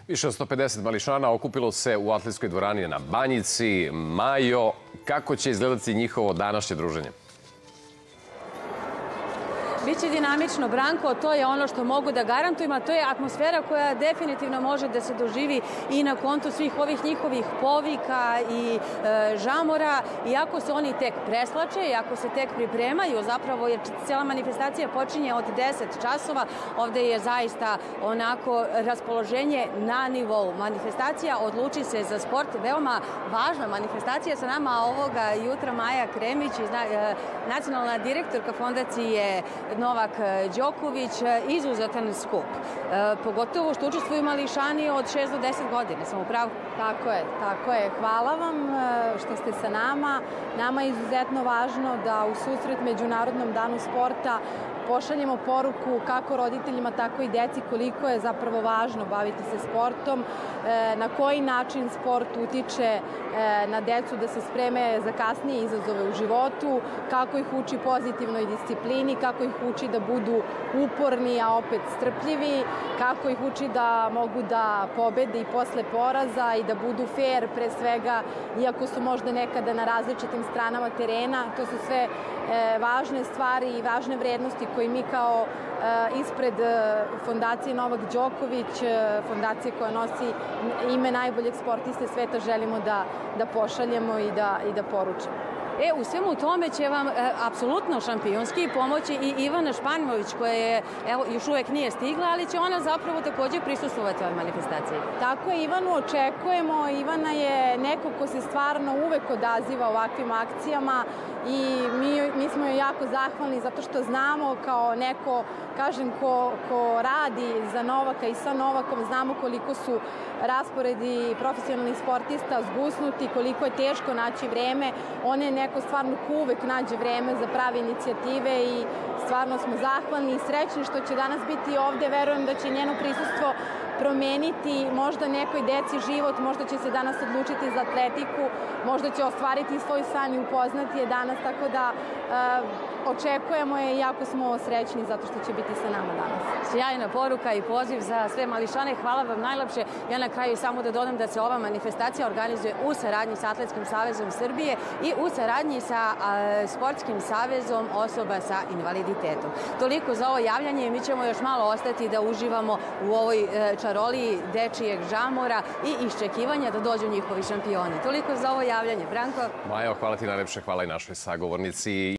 Više od 150 mališana okupilo se u atletskoj dvorani na Banjici. Majo, kako će izgledati njihovo današnje druženje? Biće dinamično, Branko, to je ono što mogu da garantujem, a to je atmosfera koja definitivno može da se doživi i na kontu svih ovih njihovih povika i žamora, iako se oni tek preslače, iako se tek pripremaju, zapravo jer cijela manifestacija počinje od 10 časova, ovde je zaista onako raspoloženje na nivou. Manifestacija Odluči se za sport, veoma važna manifestacija. Sa nama ovoga jutra Maja Kremić, nacionalna direktorka fondacije Novak Đoković, izuzetan skup. Pogotovo što učestvuju mališani od 6 do 10 godina, sam u pravu? Tako je. Hvala vam što ste sa nama. Nama je izuzetno važno da u susret Međunarodnom danu sporta pošaljemo poruku kako roditeljima, tako i deci koliko je zapravo važno baviti se sportom, na koji način sport utiče na decu da se spreme za kasnije izazove u životu, kako ih uči pozitivnoj disciplini, kako ih uči da budu uporni, a opet strpljivi, kako ih uči da mogu da pobede i posle poraza i da budu fair pre svega, iako su možda nekada na različitim stranama terena. To su sve važne stvari i važne vrednosti koje mi kao ispred fondacije Novak Đoković, fondacije koja nosi ime najboljeg sportiste sveta, želimo da pošaljemo i da poručimo. U svemu tome će vam apsolutno šampionski pomoći i Ivana Španjmović, koja je, evo, još uvek nije stigla, ali će ona zapravo takođe prisustvovati ovoj manifestaciji. Tako je, Ivanu očekujemo. Ivana je neko ko se stvarno uvek odaziva ovakvim akcijama i mi smo joj jako zahvalni zato što znamo kao neko, kažem, ko radi za Novaka i sa Novakom, znamo koliko su rasporedi profesionalnih sportista zgusnuti, koliko je teško naći vreme. Ona je neko stvarno ko uvek nađe vreme za prave inicijative i stvarno smo zahvalni i srećni što će danas biti ovde. Verujem da će njeno prisustvo promeniti možda nekoj deci život, možda će se danas odlučiti za atletiku, možda će ostvariti svoj san i upoznati je danas, tako da očekujemo je i jako smo srećni zato što će biti sa nama danas. Sjajna poruka i poziv za sve mališane. Hvala vam najlepše. Ja na kraju samo da dodam da se ova manifestacija organizuje u saradnji sa Atletskim savezom Srbije i u saradnji sa Sportskim savezom osoba sa invaliditetom. Toliko za ovo javljanje. Mi ćemo još malo ostati da uživamo u ovoj čaroliji dečijeg žamora i iščekivanja da dođu njihovi šampioni. Toliko za ovo javljanje. Branko? Majo, hvala ti najlepše. Hvala i našoj sagovornici.